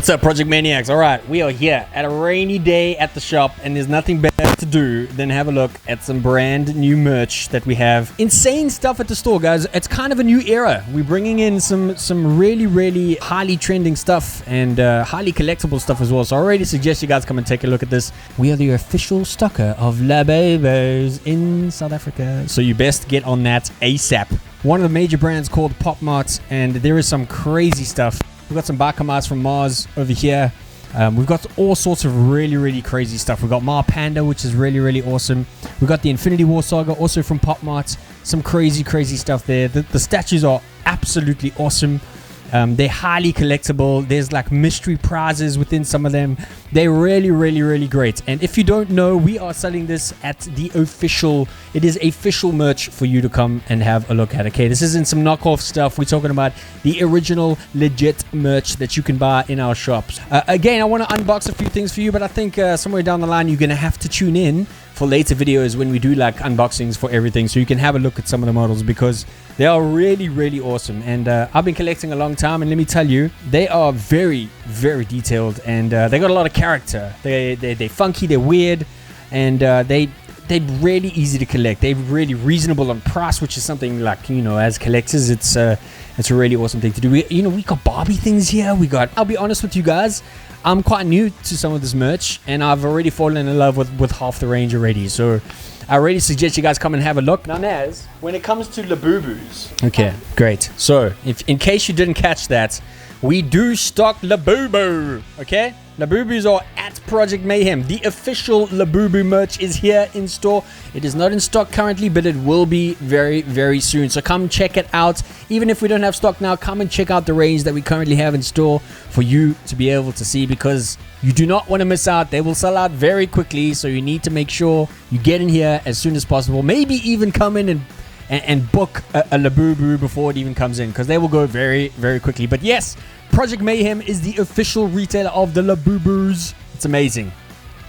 What's up, Project Maniacs? All right, we are here at a rainy day at the shop, and there's nothing better to do than have a look at some brand new merch that we have. Insane stuff at the store, guys. It's kind of a new era. We're bringing in some really highly trending stuff and highly collectible stuff as well. So I already suggest you guys come and take a look at this. We are the official stocker of Labubu in South Africa, so you best get on that ASAP. One of the major brands called Popmart, and there is some crazy stuff. We've got some Bakamas from Mars over here. We've got all sorts of really crazy stuff. We've got Mar Panda, which is really awesome. We've got the Infinity War Saga, also from Popmart. Some crazy stuff there. The statues are absolutely awesome. They're highly collectible. There's like mystery prizes within some of them. They're really great. And if you don't know, we are selling this at the official. It is official merch for you to come and have a look at. Okay, this isn't some knockoff stuff. We're talking about the original legit merch that you can buy in our shops. Again, I want to unbox a few things for you, but I think somewhere down the line you're gonna have to tune in for later videos when we do like unboxings for everything, so you can have a look at some of the models, because they are really awesome. And I've been collecting a long time, and let me tell you, they are very detailed, and they got a lot of character. They're funky, they're weird, and they're really easy to collect. They're really reasonable on price, which is something like, you know, as collectors, it's a really awesome thing to do. We got Barbie things here. I'll be honest with you guys, I'm quite new to some of this merch, and I've already fallen in love with half the range already. So I really suggest you guys come and have a look. Now, Naz, when it comes to Labubus, okay, great. So in case you didn't catch that, we do stock Labubu, okay? Labubus are at Project Mayhem. The official Labubu merch is here in store. It is not in stock currently, but it will be very soon. So come check it out. Even if we don't have stock now, come and check out the range that we currently have in store for you to be able to see, because you do not want to miss out. They will sell out very quickly, so you need to make sure you get in here as soon as possible. Maybe even come in and book a Labubu before it even comes in, because they will go very quickly. But yes, Project Mayhem is the official retailer of the Labubus. It's amazing.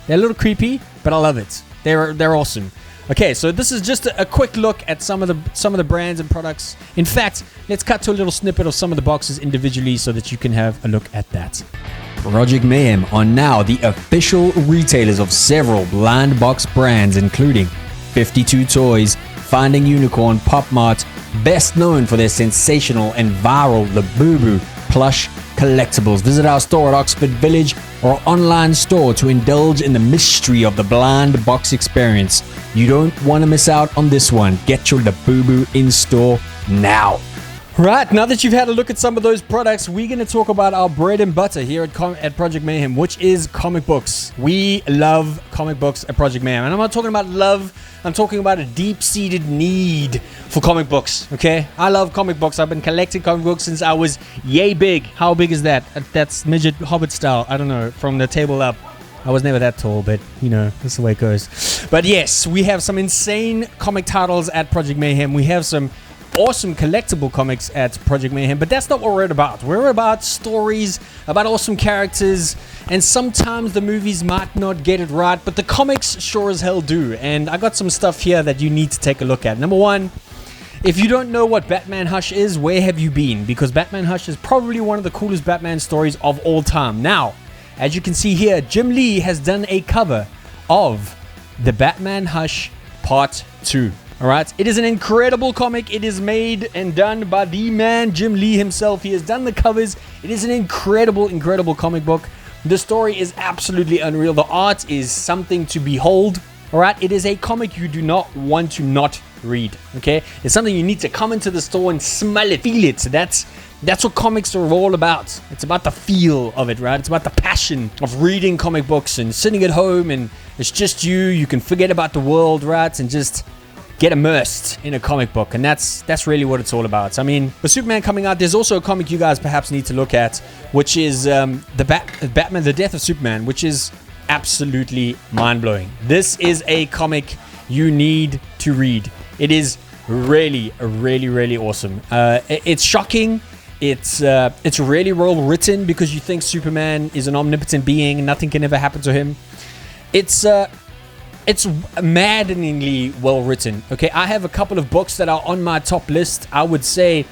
They're a little creepy, but I love it. They're awesome. Okay, so this is just a quick look at some of the brands and products. In fact, let's cut to a little snippet of some of the boxes individually so that you can have a look at that. Project Mayhem are now the official retailers of several blind box brands, including 52 Toys, Finding Unicorn, Pop Mart, best known for their sensational and viral Labubu plush collectibles. Visit our store at Oxford Village or our online store to indulge in the mystery of the blind box experience. You don't want to miss out on this one. Get your Labubu in store now. Right, now that you've had a look at some of those products, we're going to talk about our bread and butter here at Project Mayhem, which is comic books. We love comic books at Project Mayhem. And I'm not talking about love, I'm talking about a deep-seated need for comic books, okay? I love comic books. I've been collecting comic books since I was yay big. How big is that? That's midget Hobbit style. I don't know, from the table up. I was never that tall, but, you know, that's the way it goes. But yes, we have some insane comic titles at Project Mayhem. We have some awesome collectible comics at Project Mayhem, but that's not what we're about. We're about stories, about awesome characters, and sometimes the movies might not get it right, but the comics sure as hell do. And I got some stuff here that you need to take a look at. Number one, if you don't know what Batman Hush is, where have you been? Because Batman Hush is probably one of the coolest Batman stories of all time. Now, as you can see here, Jim Lee has done a cover of the Batman Hush Part 2. Alright, it is an incredible comic. It is made and done by the man Jim Lee himself. He has done the covers. It is an incredible comic book. The story is absolutely unreal. The art is something to behold. Alright, it is a comic you do not want to not read. Okay, it's something you need to come into the store and smell it, feel it. That's what comics are all about. It's about the feel of it, right? It's about the passion of reading comic books and sitting at home, and it's just you can forget about the world, right? And just get immersed in a comic book, and that's really what it's all about. I mean, with Superman coming out, there's also a comic you guys perhaps need to look at, which is Batman, The Death of Superman, which is absolutely mind-blowing. This is a comic you need to read. It is really awesome. It's shocking. It's really well written, because you think Superman is an omnipotent being and nothing can ever happen to him. It's maddeningly well written. Okay, I have a couple of books that are on my top list. I would say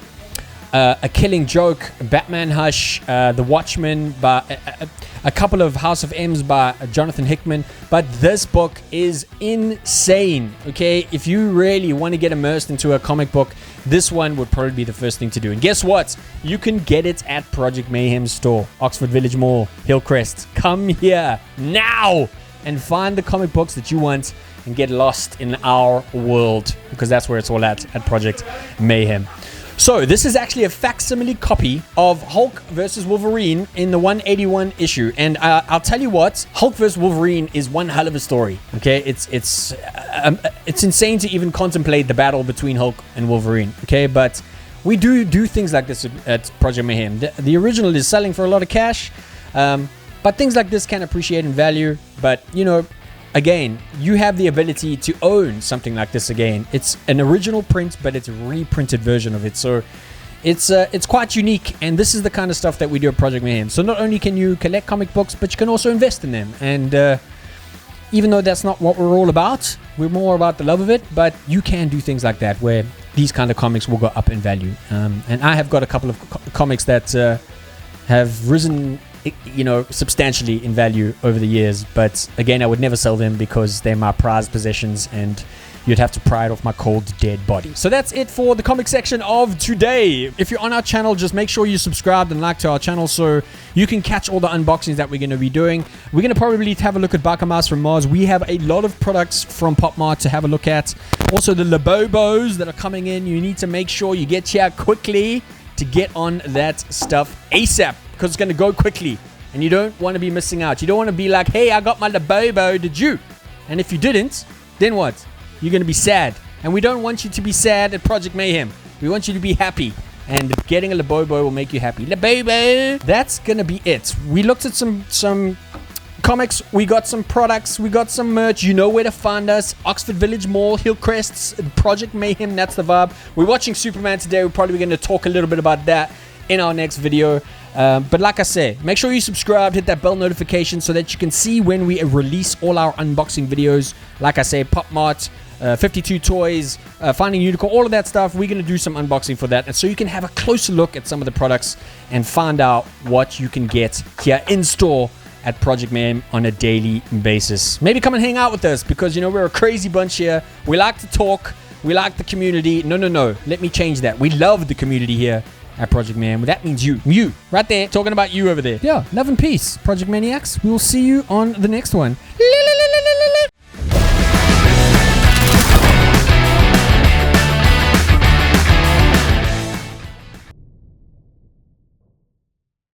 A Killing Joke, Batman Hush, The Watchmen, by a couple of House of M's by Jonathan Hickman. But this book is insane, okay? If you really want to get immersed into a comic book, this one would probably be the first thing to do. And guess what? You can get it at Project Mayhem's store, Oxford Village Mall, Hillcrest. Come here now and find the comic books that you want and get lost in our world, because that's where it's all at Project Mayhem. So this is actually a facsimile copy of Hulk versus Wolverine in the 181 issue, and I'll tell you what, Hulk versus Wolverine is one hell of a story. Okay, it's insane to even contemplate the battle between Hulk and Wolverine. Okay, but we do things like this at Project Mayhem. The original is selling for a lot of cash, but things like this can appreciate in value. But you know, again, you have the ability to own something like this again. It's an original print, but it's a reprinted version of it. So it's quite unique, and this is the kind of stuff that we do at Project Mayhem. So not only can you collect comic books, but you can also invest in them. And even though that's not what we're all about, we're more about the love of it, but you can do things like that where these kind of comics will go up in value. And I have got a couple of comics that have risen, you know, substantially in value over the years, but again, I would never sell them because they're my prized possessions and you'd have to pry it off my cold dead body. So that's it for the comic section of today. If you're on our channel, just make sure you subscribe and like to our channel so you can catch all the unboxings that we're going to be doing. We're going to probably have a look at Baka Mouse from Mars. We have a lot of products from Popmart to have a look at. Also the Labubus that are coming in. You need to make sure you get here quickly to get on that stuff ASAP, because it's going to go quickly and you don't want to be missing out. You don't want to be like, hey, I got my Labubu, did you? And if you didn't, then what? You're going to be sad. And we don't want you to be sad at Project Mayhem. We want you to be happy. And getting a Labubu will make you happy. Labubu! That's going to be it. We looked at some comics, we got some products, we got some merch. You know where to find us. Oxford Village Mall, Hillcrests, Project Mayhem, that's the vibe. We're watching Superman today. We're probably going to talk a little bit about that in our next video. But like I say, make sure you subscribe, hit that bell notification so that you can see when we release all our unboxing videos. Like I say, Popmart, 52 Toys, Finding Unicorn, all of that stuff. We're going to do some unboxing for that. And so you can have a closer look at some of the products and find out what you can get here in store at Project Mayhem on a daily basis. Maybe come and hang out with us because, you know, we're a crazy bunch here. We like to talk. We like the community. No. Let me change that. We love the community here at Project Mayhem. That means you. Right there. Talking about you over there. Yeah, love and peace, Project Maniacs. We will see you on the next one.